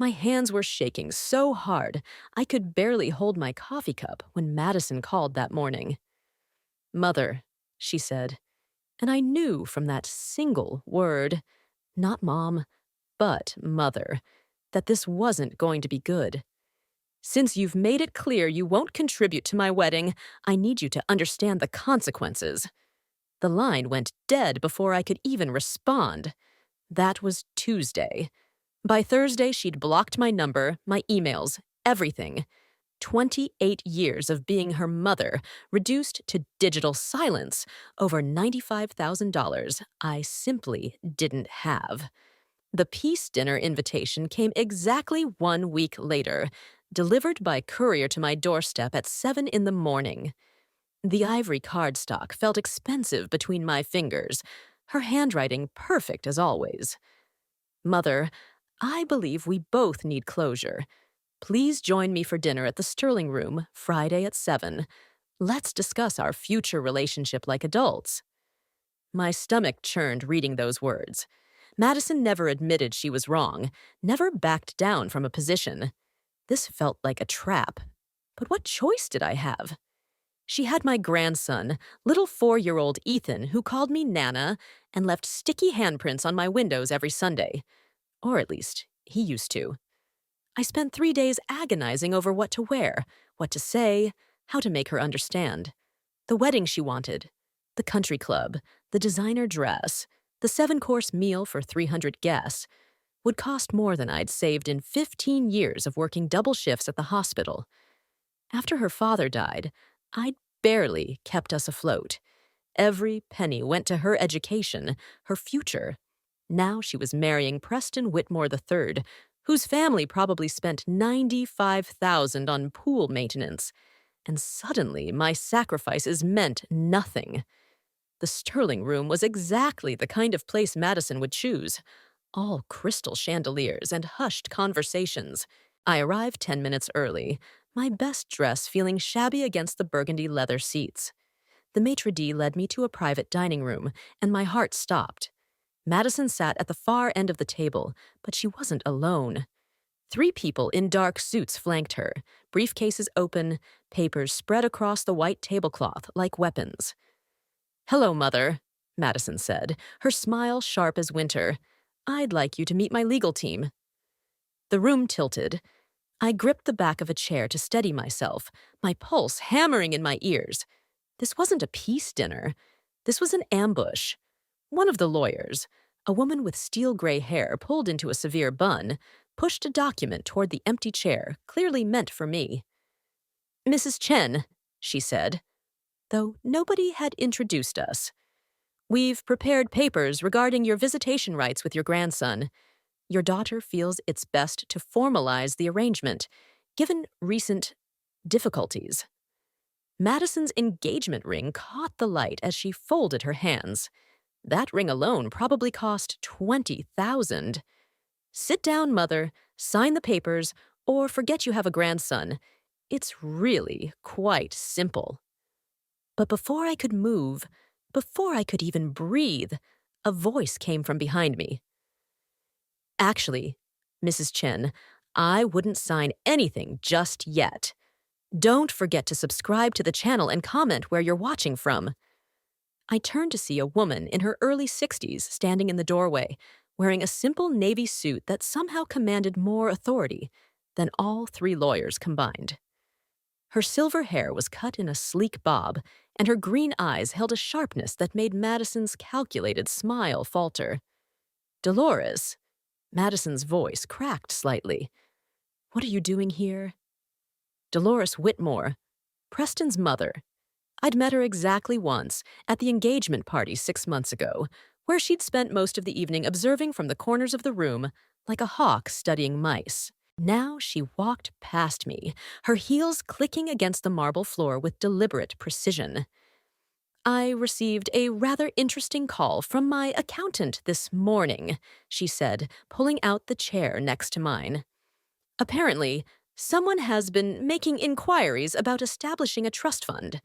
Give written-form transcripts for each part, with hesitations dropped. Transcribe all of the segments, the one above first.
My hands were shaking so hard I could barely hold my coffee cup when Madison called that morning. "Mother," she said, and I knew from that single word, not mom, but mother, that this wasn't going to be good. "Since you've made it clear you won't contribute to my wedding, I need you to understand the consequences." The line went dead before I could even respond. That was Tuesday. By Thursday, she'd blocked my number, my emails, everything. 28 years of being her mother, reduced to digital silence, over $95,000 I simply didn't have. The peace dinner invitation came exactly 1 week later, delivered by courier to my doorstep at 7 in the morning. The ivory cardstock felt expensive between my fingers, her handwriting perfect as always. "Mother, I believe we both need closure. Please join me for dinner at the Sterling Room, Friday at 7. Let's discuss our future relationship like adults." My stomach churned reading those words. Madison never admitted she was wrong, never backed down from a position. This felt like a trap. But what choice did I have? She had my grandson, little 4-year-old Ethan, who called me Nana and left sticky handprints on my windows every Sunday. Or at least, he used to. I spent 3 days agonizing over what to wear, what to say, how to make her understand. The wedding she wanted, the country club, the designer dress, the 7-course meal for 300 guests would cost more than I'd saved in 15 years of working double shifts at the hospital. After her father died, I'd barely kept us afloat. Every penny went to her education, her future. Now she was marrying Preston Whitmore III, whose family probably spent $95,000 on pool maintenance. And suddenly, my sacrifices meant nothing. The Sterling Room was exactly the kind of place Madison would choose. All crystal chandeliers and hushed conversations. I arrived 10 minutes early, my best dress feeling shabby against the burgundy leather seats. The maitre d' led me to a private dining room, and my heart stopped. Madison sat at the far end of the table, but she wasn't alone. 3 people in dark suits flanked her, briefcases open, papers spread across the white tablecloth like weapons. "Hello, Mother," Madison said, her smile sharp as winter. "I'd like you to meet my legal team." The room tilted. I gripped the back of a chair to steady myself, my pulse hammering in my ears. This wasn't a peace dinner. This was an ambush. One of the lawyers, a woman with steel gray hair pulled into a severe bun, pushed a document toward the empty chair, clearly meant for me. "Mrs. Chen," she said, though nobody had introduced us. "We've prepared papers regarding your visitation rights with your grandson. Your daughter feels it's best to formalize the arrangement, given recent difficulties." Madison's engagement ring caught the light as she folded her hands. That ring alone probably cost $20,000. "Sit down, Mother, sign the papers, or forget you have a grandson. It's really quite simple." But before I could move, before I could even breathe, a voice came from behind me. "Actually, Mrs. Chen, I wouldn't sign anything just yet. Don't forget to subscribe to the channel and comment where you're watching from." I turned to see a woman in her early 60s standing in the doorway, wearing a simple navy suit that somehow commanded more authority than all 3 lawyers combined. Her silver hair was cut in a sleek bob, and her green eyes held a sharpness that made Madison's calculated smile falter. "Dolores," Madison's voice cracked slightly. "What are you doing here?" Dolores Whitmore, Preston's mother. I'd met her exactly once, at the engagement party 6 months ago, where she'd spent most of the evening observing from the corners of the room, like a hawk studying mice. Now she walked past me, her heels clicking against the marble floor with deliberate precision. "I received a rather interesting call from my accountant this morning," she said, pulling out the chair next to mine. "Apparently, someone has been making inquiries about establishing a trust fund.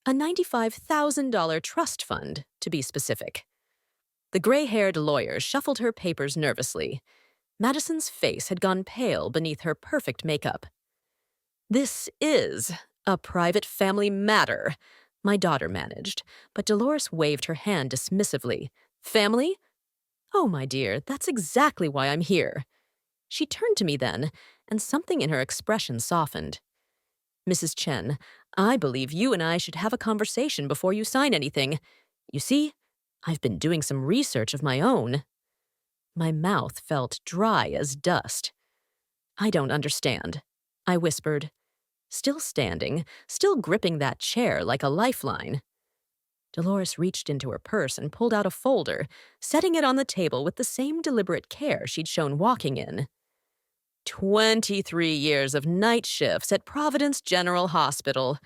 A $95,000 trust fund, to be specific." The gray-haired lawyer shuffled her papers nervously. Madison's face had gone pale beneath her perfect makeup. "This is a private family matter," my daughter managed, but Dolores waved her hand dismissively. "Family? Oh, my dear, that's exactly why I'm here." She turned to me then, and something in her expression softened. "Mrs. Chen, I believe you and I should have a conversation before you sign anything. You see, I've been doing some research of my own." My mouth felt dry as dust. "I don't understand," I whispered, still standing, still gripping that chair like a lifeline. Dolores reached into her purse and pulled out a folder, setting it on the table with the same deliberate care she'd shown walking in. 23 years of night shifts at Providence General Hospital.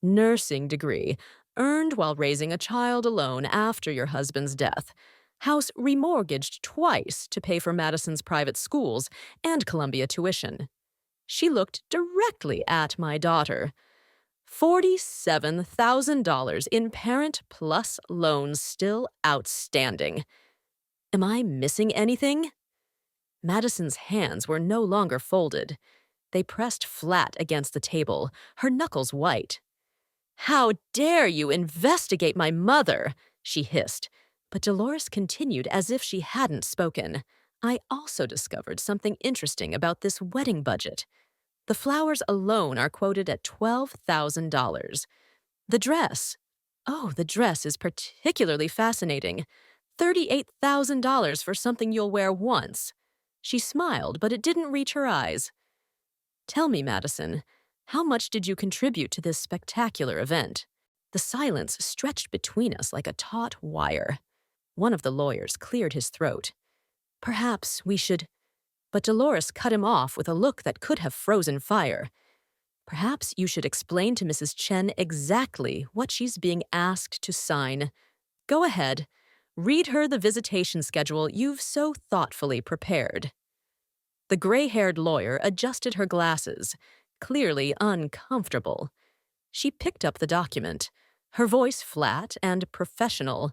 Nursing degree, earned while raising a child alone after your husband's death. House remortgaged twice to pay for Madison's private schools and Columbia tuition. She looked directly at my daughter. $47,000 in Parent Plus loans still outstanding. Am I missing anything? Madison's hands were no longer folded. They pressed flat against the table, her knuckles white. "How dare you investigate my mother?" she hissed. But Dolores continued as if she hadn't spoken. "I also discovered something interesting about this wedding budget. The flowers alone are quoted at $12,000. The dress. Oh, the dress is particularly fascinating. $38,000 for something you'll wear once." She smiled, but it didn't reach her eyes. "Tell me, Madison, how much did you contribute to this spectacular event?" The silence stretched between us like a taut wire. One of the lawyers cleared his throat. "Perhaps we should—" But Dolores cut him off with a look that could have frozen fire. "Perhaps you should explain to Mrs. Chen exactly what she's being asked to sign. Go ahead. Read her the visitation schedule you've so thoughtfully prepared." The gray-haired lawyer adjusted her glasses, clearly uncomfortable. She picked up the document, her voice flat and professional.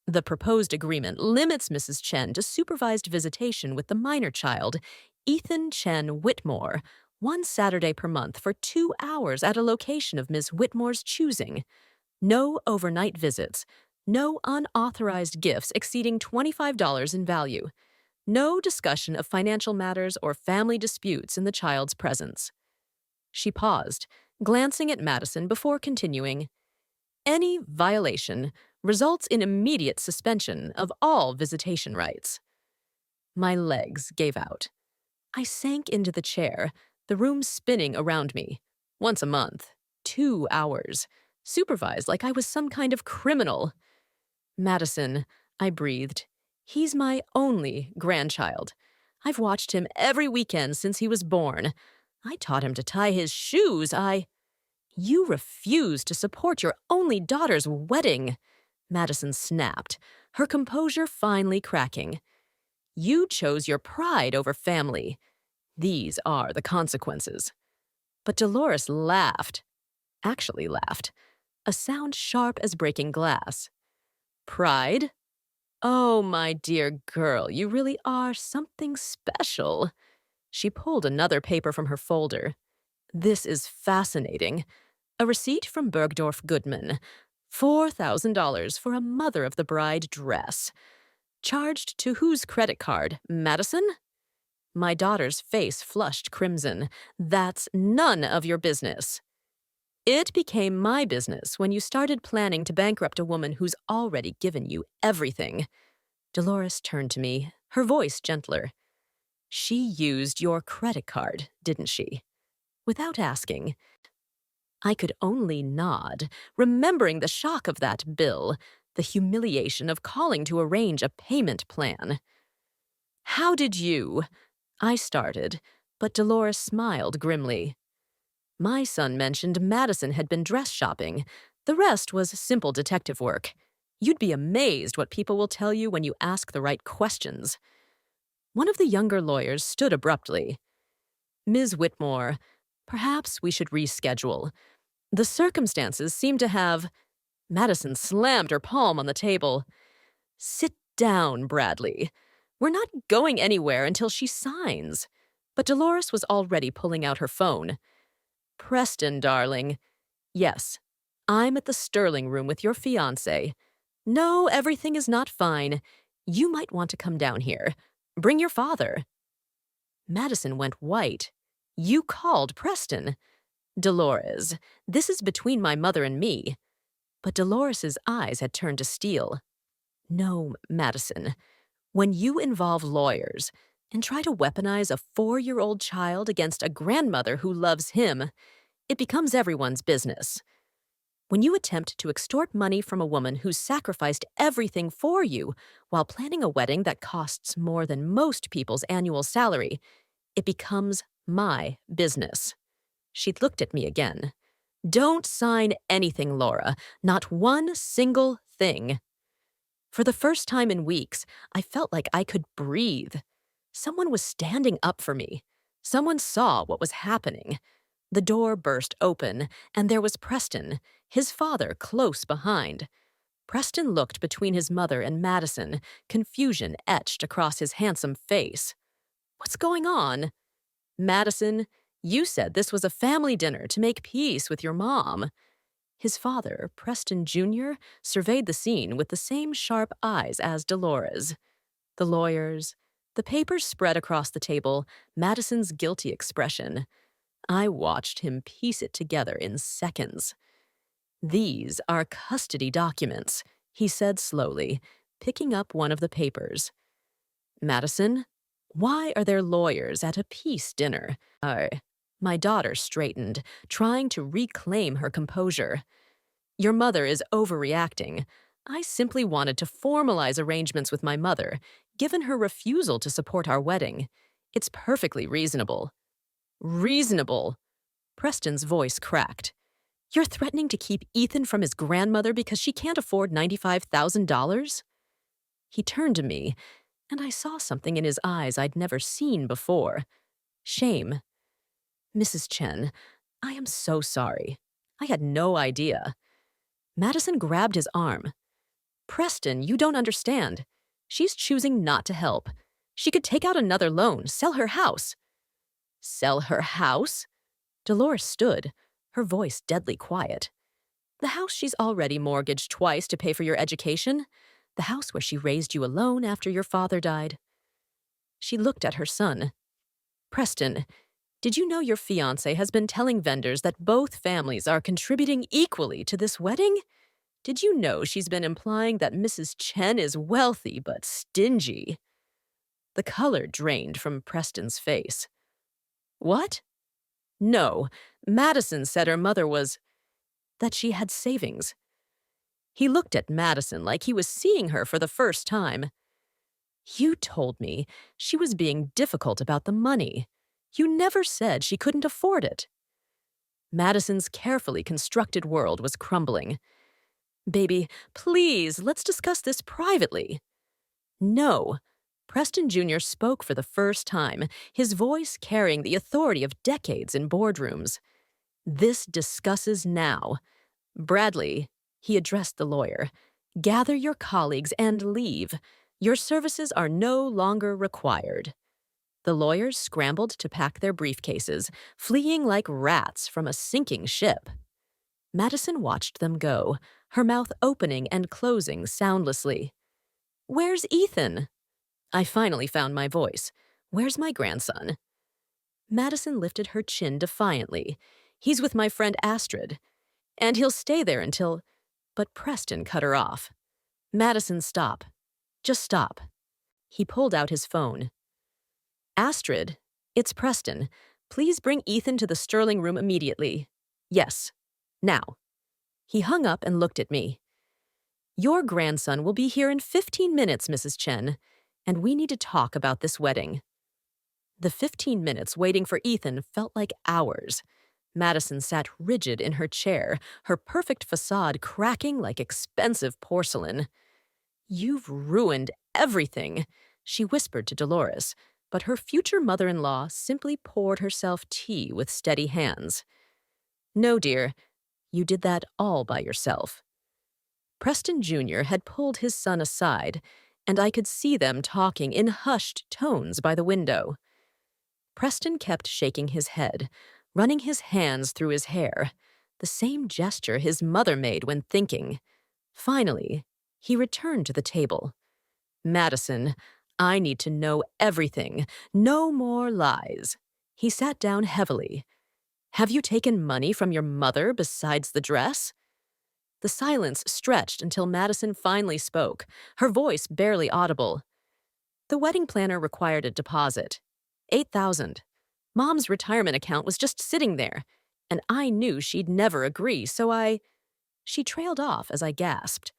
"The proposed agreement limits Mrs. Chen to supervised visitation with the minor child, Ethan Chen Whitmore, one Saturday per month for 2 hours at a location of Ms. Whitmore's choosing. No overnight visits. No unauthorized gifts exceeding $25 in value. No discussion of financial matters or family disputes in the child's presence." She paused, glancing at Madison before continuing. "Any violation results in immediate suspension of all visitation rights." My legs gave out. I sank into the chair, the room spinning around me. Once a month, 2 hours, supervised like I was some kind of criminal. "Madison," I breathed. "He's my only grandchild. I've watched him every weekend since he was born. I taught him to tie his shoes. You refuse to support your only daughter's wedding," Madison snapped, her composure finally cracking. "You chose your pride over family. These are the consequences." But Dolores laughed. Actually laughed. A sound sharp as breaking glass. "Pride? Oh, my dear girl, you really are something special." She pulled another paper from her folder. "This is fascinating. A receipt from Bergdorf Goodman. $4,000 for a mother of the bride dress. Charged to whose credit card? Madison?" My daughter's face flushed crimson. "That's none of your business." "It became my business when you started planning to bankrupt a woman who's already given you everything." Dolores turned to me, her voice gentler. "She used your credit card, didn't she?" Without asking. I could only nod, remembering the shock of that bill, the humiliation of calling to arrange a payment plan. "How did you—" I started, but Dolores smiled grimly. "My son mentioned Madison had been dress shopping. The rest was simple detective work. You'd be amazed what people will tell you when you ask the right questions." One of the younger lawyers stood abruptly. "Ms. Whitmore, perhaps we should reschedule. The circumstances seem to have—" Madison slammed her palm on the table. "Sit down, Bradley. We're not going anywhere until she signs. But Dolores was already pulling out her phone. Preston, darling. Yes, I'm at the Sterling room with your fiancé. No, everything is not fine. You might want to come down here. Bring your father. Madison went white. You called Preston. Dolores, this is between my mother and me. But Dolores's eyes had turned to steel. No, Madison. When you involve lawyers and try to weaponize a 4-year-old child against a grandmother who loves him, it becomes everyone's business. When you attempt to extort money from a woman who's sacrificed everything for you while planning a wedding that costs more than most people's annual salary, it becomes my business. She looked at me again. Don't sign anything, Laura. Not one single thing. For the first time in weeks, I felt like I could breathe. Someone was standing up for me. Someone saw what was happening. The door burst open, and there was Preston, his father close behind. Preston looked between his mother and Madison, confusion etched across his handsome face. What's going on? Madison, you said this was a family dinner to make peace with your mom. His father, Preston Jr., surveyed the scene with the same sharp eyes as Dolores. The lawyers, the papers spread across the table, Madison's guilty expression. I watched him piece it together in seconds. These are custody documents, he said slowly, picking up one of the papers. Madison, why are there lawyers at a peace dinner? My daughter straightened, trying to reclaim her composure. Your mother is overreacting. I simply wanted to formalize arrangements with my mother, given her refusal to support our wedding. It's perfectly reasonable. Reasonable? Preston's voice cracked. You're threatening to keep Ethan from his grandmother because she can't afford $95,000? He turned to me, and I saw something in his eyes I'd never seen before. Shame. Mrs. Chen, I am so sorry. I had no idea. Madison grabbed his arm. Preston, you don't understand. She's choosing not to help. She could take out another loan, sell her house. Sell her house? Dolores stood, her voice deadly quiet. The house she's already mortgaged twice to pay for your education. The house where she raised you alone after your father died. She looked at her son. Preston, did you know your fiancé has been telling vendors that both families are contributing equally to this wedding? Did you know she's been implying that Mrs. Chen is wealthy but stingy? The color drained from Preston's face. What? No, Madison said her mother was... that she had savings. He looked at Madison like he was seeing her for the first time. You told me she was being difficult about the money. You never said she couldn't afford it. Madison's carefully constructed world was crumbling. Baby, please, let's discuss this privately. No. Preston Jr. spoke for the first time, his voice carrying the authority of decades in boardrooms. This discusses now. Bradley, he addressed the lawyer, gather your colleagues and leave. Your services are no longer required. The lawyers scrambled to pack their briefcases, fleeing like rats from a sinking ship. Madison watched them go, her mouth opening and closing soundlessly. Where's Ethan? I finally found my voice. Where's my grandson? Madison lifted her chin defiantly. He's with my friend Astrid. And he'll stay there until... But Preston cut her off. Madison, stop. Just stop. He pulled out his phone. Astrid, it's Preston. Please bring Ethan to the Sterling room immediately. Yes. Now. He hung up and looked at me. Your grandson will be here in 15 minutes, Mrs. Chen, and we need to talk about this wedding. The 15 minutes waiting for Ethan felt like hours. Madison sat rigid in her chair, her perfect facade cracking like expensive porcelain. You've ruined everything, she whispered to Dolores, but her future mother-in-law simply poured herself tea with steady hands. No, dear, you did that all by yourself. Preston Jr. had pulled his son aside, and I could see them talking in hushed tones by the window. Preston kept shaking his head, running his hands through his hair, the same gesture his mother made when thinking. Finally, he returned to the table. Madison, I need to know everything. No more lies. He sat down heavily. Have you taken money from your mother besides the dress? The silence stretched until Madison finally spoke, her voice barely audible. The wedding planner required a deposit. $8,000. Mom's retirement account was just sitting there, and I knew she'd never agree, so She trailed off as I gasped.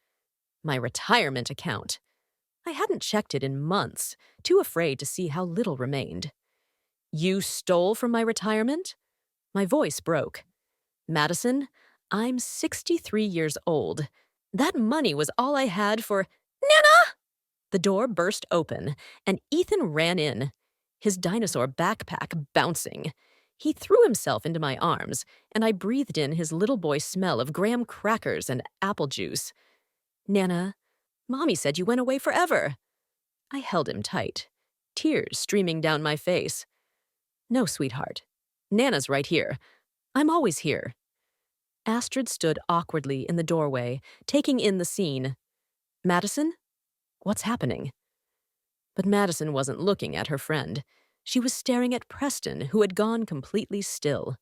My retirement account. I hadn't checked it in months, too afraid to see how little remained. You stole from my retirement? My voice broke. Madison, I'm 63 years old. That money was all I had for— Nana! The door burst open, and Ethan ran in, his dinosaur backpack bouncing. He threw himself into my arms, and I breathed in his little boy smell of graham crackers and apple juice. Nana, Mommy said you went away forever. I held him tight, tears streaming down my face. No, sweetheart. Nana's right here. I'm always here. Astrid stood awkwardly in the doorway, taking in the scene. Madison? What's happening? But Madison wasn't looking at her friend. She was staring at Preston, who had gone completely still.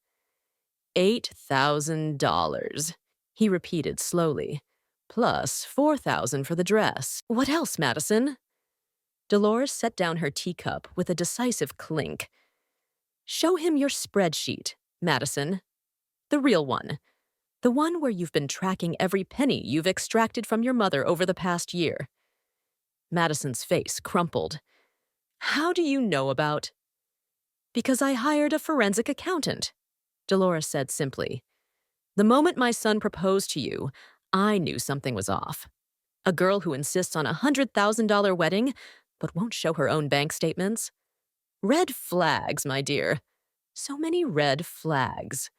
$8,000, he repeated slowly, plus $4,000 for the dress. What else, Madison? Dolores set down her teacup with a decisive clink. Show him your spreadsheet, Madison. The real one. The one where you've been tracking every penny you've extracted from your mother over the past year. Madison's face crumpled. How do you know about— Because I hired a forensic accountant, Dolores said simply. The moment my son proposed to you, I knew something was off. A girl who insists on a $100,000 wedding, but won't show her own bank statements. Red flags, my dear. So many red flags.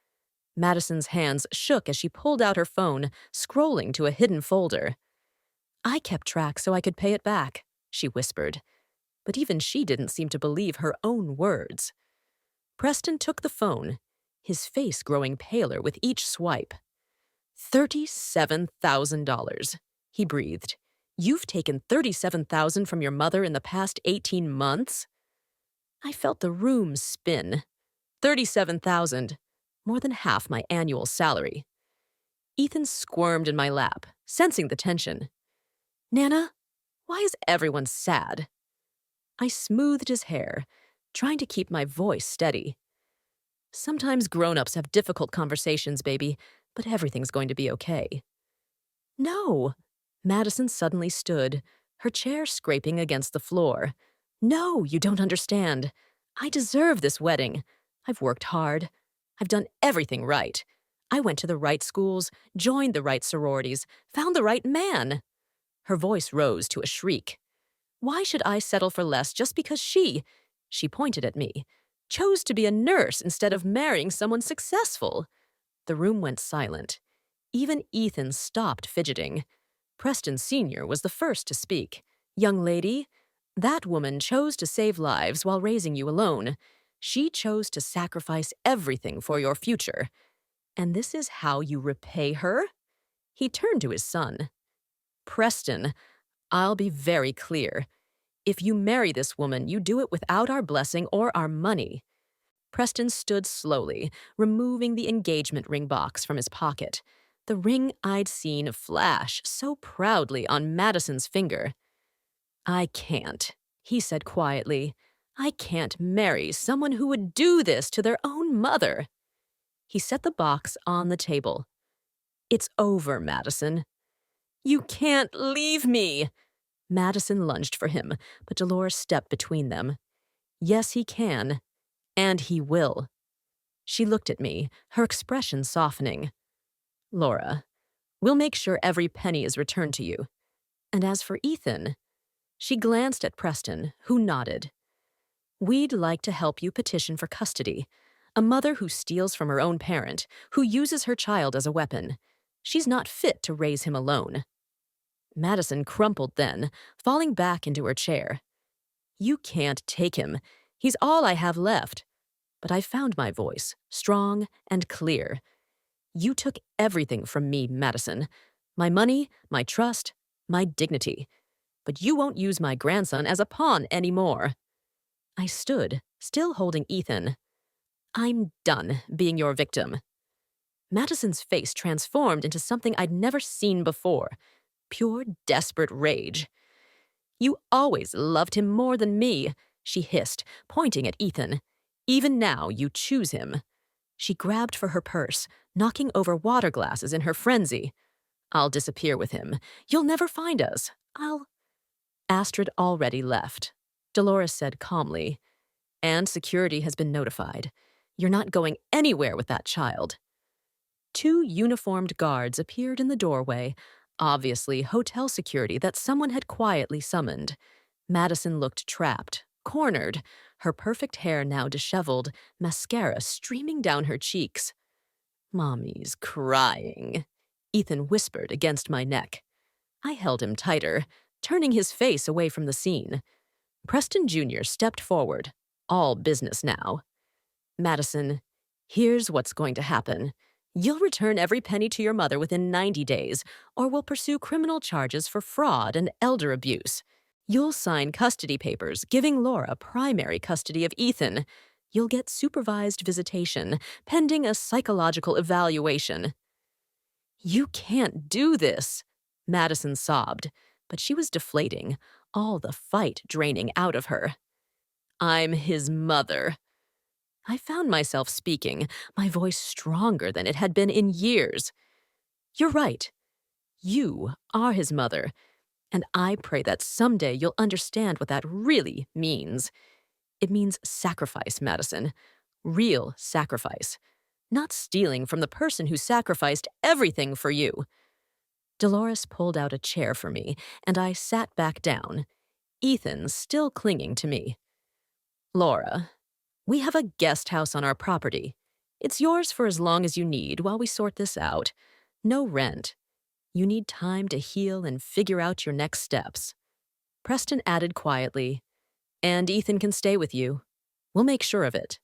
Madison's hands shook as she pulled out her phone, scrolling to a hidden folder. I kept track so I could pay it back, she whispered. But even she didn't seem to believe her own words. Preston took the phone, his face growing paler with each swipe. $37,000, he breathed. You've taken $37,000 from your mother in the past 18 months? I felt the room spin. $37,000, more than half my annual salary. Ethan squirmed in my lap, sensing the tension. Nana, why is everyone sad? I smoothed his hair, trying to keep my voice steady. Sometimes grown-ups have difficult conversations, baby, but everything's going to be okay. No. Madison suddenly stood, her chair scraping against the floor. No, you don't understand. I deserve this wedding. I've worked hard. I've done everything right. I went to the right schools, joined the right sororities, found the right man. Her voice rose to a shriek. Why should I settle for less just because she pointed at me, chose to be a nurse instead of marrying someone successful? The room went silent. Even Ethan stopped fidgeting. Preston Sr. was the first to speak. Young lady, that woman chose to save lives while raising you alone. She chose to sacrifice everything for your future. And this is how you repay her? He turned to his son. Preston, I'll be very clear. If you marry this woman, you do it without our blessing or our money. Preston stood slowly, removing the engagement ring box from his pocket, the ring I'd seen flash so proudly on Madison's finger. I can't, he said quietly. I can't marry someone who would do this to their own mother. He set the box on the table. It's over, Madison. You can't leave me. Madison lunged for him, but Dolores stepped between them. Yes, he can. And he will. She looked at me, her expression softening. Laura, we'll make sure every penny is returned to you. And as for Ethan, she glanced at Preston, who nodded. We'd like to help you petition for custody. A mother who steals from her own parent, who uses her child as a weapon. She's not fit to raise him alone. Madison crumpled then, falling back into her chair. You can't take him. He's all I have left. But I found my voice, strong and clear. You took everything from me, Madison. My money, my trust, my dignity. But you won't use my grandson as a pawn anymore. I stood, still holding Ethan. I'm done being your victim. Madison's face transformed into something I'd never seen before. Pure, desperate rage. You always loved him more than me, she hissed, pointing at Ethan. Even now, you choose him. She grabbed for her purse, knocking over water glasses in her frenzy. I'll disappear with him. You'll never find us. Astrid already left. Dolores said calmly. And security has been notified. You're not going anywhere with that child. 2 uniformed guards appeared in the doorway, obviously hotel security that someone had quietly summoned. Madison looked trapped, cornered, her perfect hair now disheveled, mascara streaming down her cheeks. Mommy's crying, Ethan whispered against my neck. I held him tighter, turning his face away from the scene. Preston Jr. stepped forward, all business now. Madison, here's what's going to happen. You'll return every penny to your mother within 90 days, or we'll pursue criminal charges for fraud and elder abuse. You'll sign custody papers giving Laura primary custody of Ethan. You'll get supervised visitation, pending a psychological evaluation. You can't do this, Madison sobbed, but she was deflating, all the fight draining out of her. I'm his mother. I found myself speaking, my voice stronger than it had been in years. You're right. You are his mother, and I pray that someday you'll understand what that really means. It means sacrifice, Madison. Real sacrifice. Not stealing from the person who sacrificed everything for you. Dolores pulled out a chair for me, and I sat back down, Ethan still clinging to me. Laura, we have a guest house on our property. It's yours for as long as you need while we sort this out. No rent. You need time to heal and figure out your next steps. Preston added quietly, and Ethan can stay with you. We'll make sure of it.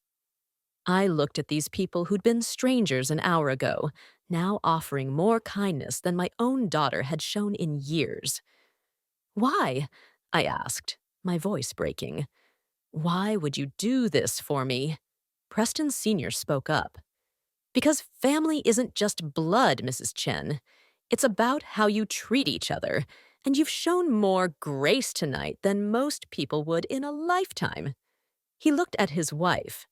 I looked at these people who'd been strangers an hour ago, now offering more kindness than my own daughter had shown in years. Why? I asked, my voice breaking. Why would you do this for me? Preston Sr. spoke up. Because family isn't just blood, Mrs. Chen. It's about how you treat each other, and you've shown more grace tonight than most people would in a lifetime. He looked at his wife.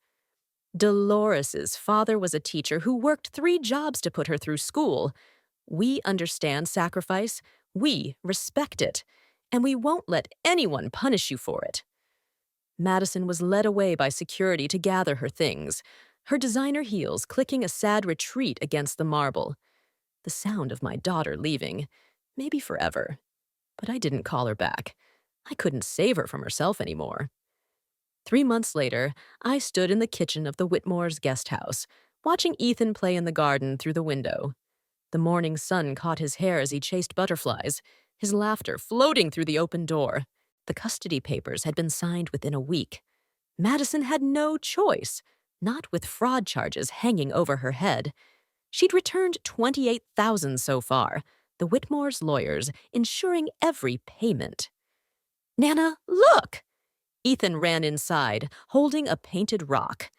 Dolores's father was a teacher who worked 3 jobs to put her through school. We understand sacrifice, we respect it, and we won't let anyone punish you for it. Madison was led away by security to gather her things, her designer heels clicking a sad retreat against the marble. The sound of my daughter leaving, maybe forever. But I didn't call her back. I couldn't save her from herself anymore. 3 months later, I stood in the kitchen of the Whitmore's guest house, watching Ethan play in the garden through the window. The morning sun caught his hair as he chased butterflies, his laughter floating through the open door. The custody papers had been signed within a week. Madison had no choice, not with fraud charges hanging over her head. She'd returned $28,000 so far, the Whitmore's lawyers ensuring every payment. Nana, look! Ethan ran inside, holding a painted rock.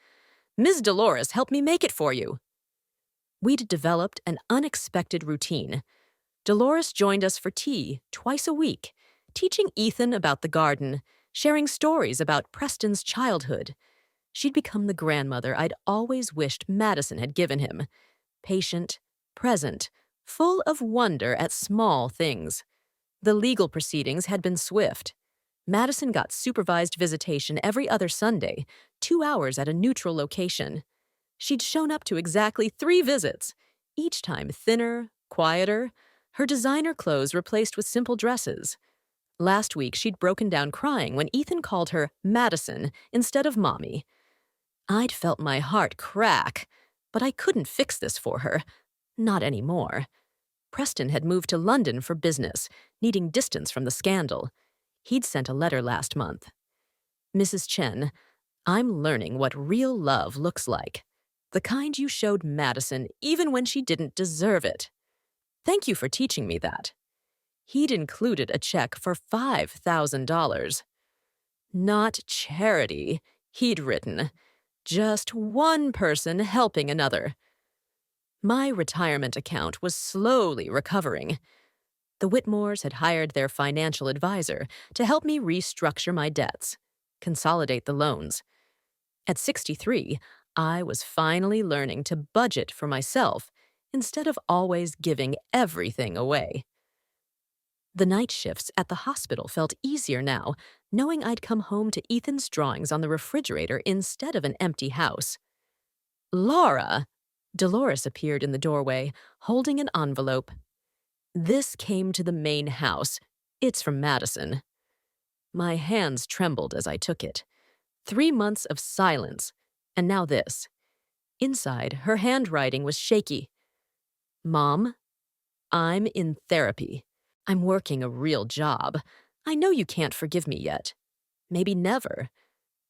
Ms. Dolores helped me make it for you. We'd developed an unexpected routine. Dolores joined us for tea twice a week, teaching Ethan about the garden, sharing stories about Preston's childhood. She'd become the grandmother I'd always wished Madison had given him. Patient, present, full of wonder at small things. The legal proceedings had been swift. Madison got supervised visitation every other Sunday, 2 hours at a neutral location. She'd shown up to exactly 3 visits, each time thinner, quieter, her designer clothes replaced with simple dresses. Last week, she'd broken down crying when Ethan called her Madison instead of Mommy. I'd felt my heart crack, but I couldn't fix this for her. Not anymore. Preston had moved to London for business, needing distance from the scandal. He'd sent a letter last month. Mrs. Chen, I'm learning what real love looks like. The kind you showed Madison even when she didn't deserve it. Thank you for teaching me that. He'd included a check for $5,000. Not charity, he'd written. Just one person helping another. My retirement account was slowly recovering. The Whitmores had hired their financial advisor to help me restructure my debts, consolidate the loans. At 63, I was finally learning to budget for myself instead of always giving everything away. The night shifts at the hospital felt easier now, knowing I'd come home to Ethan's drawings on the refrigerator instead of an empty house. Laura! Dolores appeared in the doorway, holding an envelope. This came to the main house. It's from Madison. My hands trembled as I took it. 3 months of silence, and now this. Inside, her handwriting was shaky. Mom, I'm in therapy. I'm working a real job. I know you can't forgive me yet. Maybe never.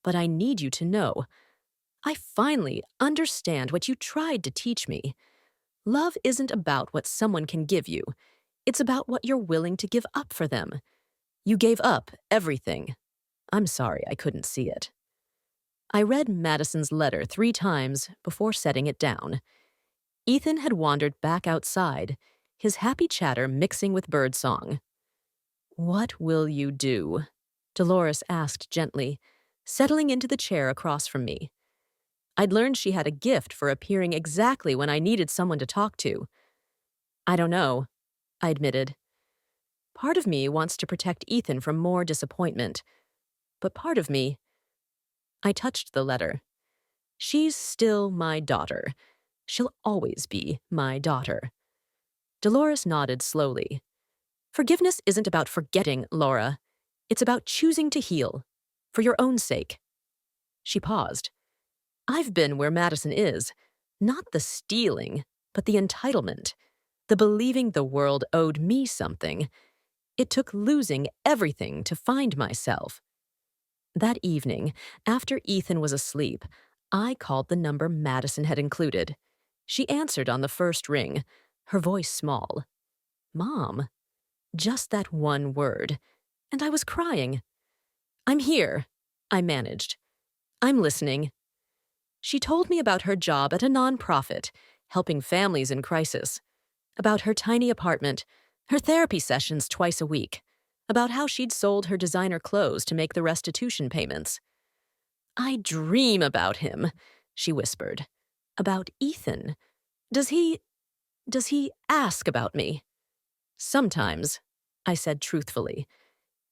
But I need you to know. I finally understand what you tried to teach me. Love isn't about what someone can give you. It's about what you're willing to give up for them. You gave up everything. I'm sorry I couldn't see it. I read Madison's letter 3 times before setting it down. Ethan had wandered back outside, his happy chatter mixing with birdsong. What will you do? Dolores asked gently, settling into the chair across from me. I'd learned she had a gift for appearing exactly when I needed someone to talk to. I don't know, I admitted. Part of me wants to protect Ethan from more disappointment, but part of me... I touched the letter. She's still my daughter. She'll always be my daughter. Dolores nodded slowly. Forgiveness isn't about forgetting, Laura. It's about choosing to heal, for your own sake. She paused. I've been where Madison is, not the stealing, but the entitlement, the believing the world owed me something. It took losing everything to find myself. That evening, after Ethan was asleep, I called the number Madison had included. She answered on the first ring, her voice small. Mom. Just that one word. And I was crying. I'm here, I managed. I'm listening. She told me about her job at a nonprofit, helping families in crisis, about her tiny apartment, her therapy sessions twice a week, about how she'd sold her designer clothes to make the restitution payments. I dream about him, she whispered. About Ethan. Does he ask about me? Sometimes, I said truthfully.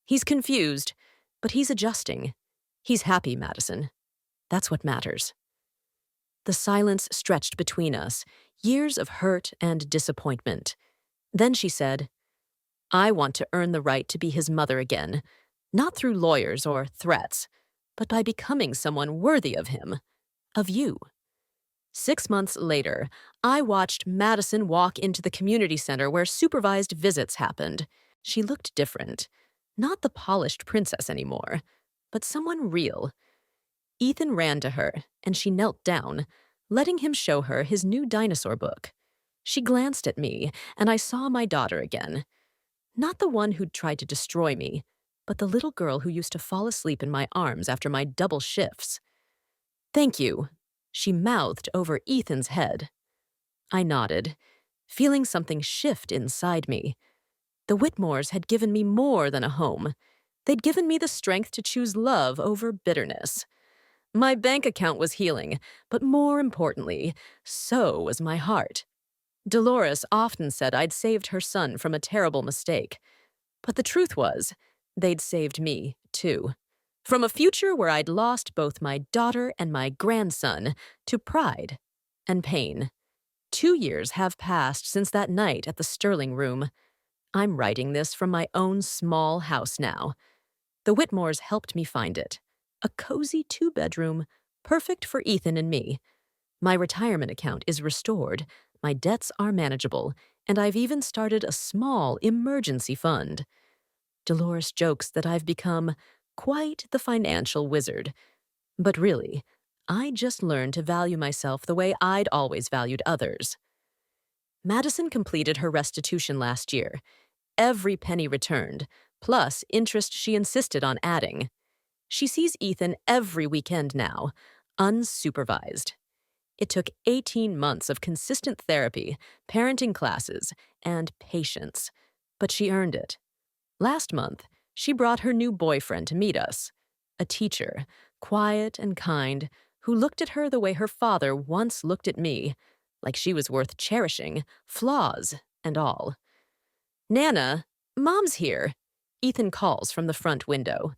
He's confused, but he's adjusting. He's happy, Madison. That's what matters. The silence stretched between us, years of hurt and disappointment. Then she said, I want to earn the right to be his mother again, not through lawyers or threats, but by becoming someone worthy of him, of you. 6 months later, I watched Madison walk into the community center where supervised visits happened. She looked different, not the polished princess anymore, but someone real. Ethan ran to her, and she knelt down, letting him show her his new dinosaur book. She glanced at me, and I saw my daughter again. Not the one who'd tried to destroy me, but the little girl who used to fall asleep in my arms after my double shifts. Thank you, she mouthed over Ethan's head. I nodded, feeling something shift inside me. The Whitmores had given me more than a home. They'd given me the strength to choose love over bitterness. My bank account was healing, but more importantly, so was my heart. Dolores often said I'd saved her son from a terrible mistake. But the truth was, they'd saved me, too. From a future where I'd lost both my daughter and my grandson to pride and pain. 2 years have passed since that night at the Sterling Room. I'm writing this from my own small house now. The Whitmores helped me find it. A cozy 2-bedroom, perfect for Ethan and me. My retirement account is restored, my debts are manageable, And I've even started a small emergency fund. Dolores jokes that I've become quite the financial wizard. But really, I just learned to value myself the way I'd always valued others. Madison completed her restitution last year, every penny returned, plus interest she insisted on adding. She sees Ethan every weekend now, unsupervised. It took 18 months of consistent therapy, parenting classes, and patience, but she earned it. Last month, she brought her new boyfriend to meet us, a teacher, quiet and kind, who looked at her the way her father once looked at me, like she was worth cherishing, flaws and all. Nana, Mom's here, Ethan calls from the front window.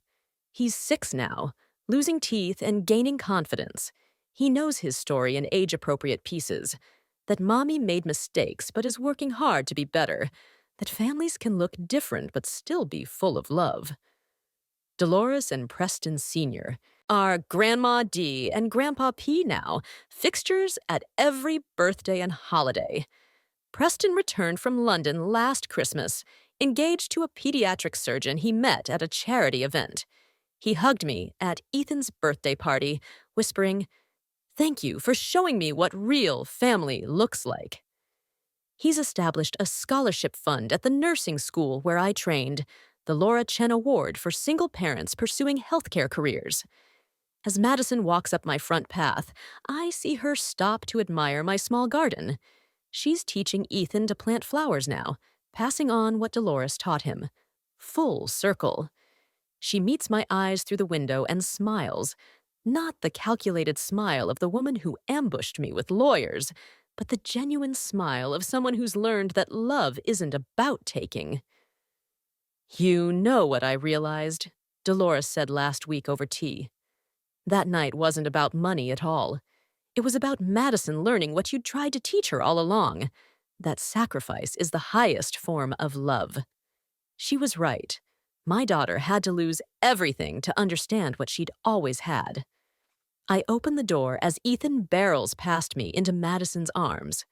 He's 6 now, losing teeth and gaining confidence. He knows his story in age-appropriate pieces, that Mommy made mistakes but is working hard to be better, that families can look different but still be full of love. Dolores and Preston Sr. are Grandma D and Grandpa P now, fixtures at every birthday and holiday. Preston returned from London last Christmas, engaged to a pediatric surgeon he met at a charity event. He hugged me at Ethan's birthday party, whispering, "Thank you for showing me what real family looks like." He's established a scholarship fund at the nursing school where I trained, the Laura Chen Award for single parents pursuing healthcare careers. As Madison walks up my front path, I see her stop to admire my small garden. She's teaching Ethan to plant flowers now, passing on what Dolores taught him. Full circle. She meets my eyes through the window and smiles, not the calculated smile of the woman who ambushed me with lawyers, but the genuine smile of someone who's learned that love isn't about taking. "You know what I realized," Dolores said last week over tea. That night wasn't about money at all. It was about Madison learning what you'd tried to teach her all along, that sacrifice is the highest form of love. She was right. My daughter had to lose everything to understand what she'd always had. I open the door as Ethan barrels past me into Madison's arms.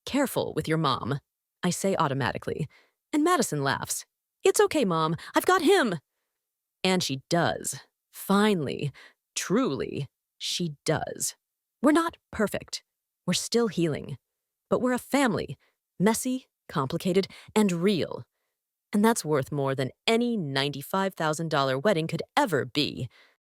"Careful with your mom," I say automatically, and Madison laughs. "It's okay, Mom, I've got him." And she does. Finally, truly, she does. We're not perfect. We're still healing. But we're a family, messy, complicated, and real. And that's worth more than any $95,000 wedding could ever be.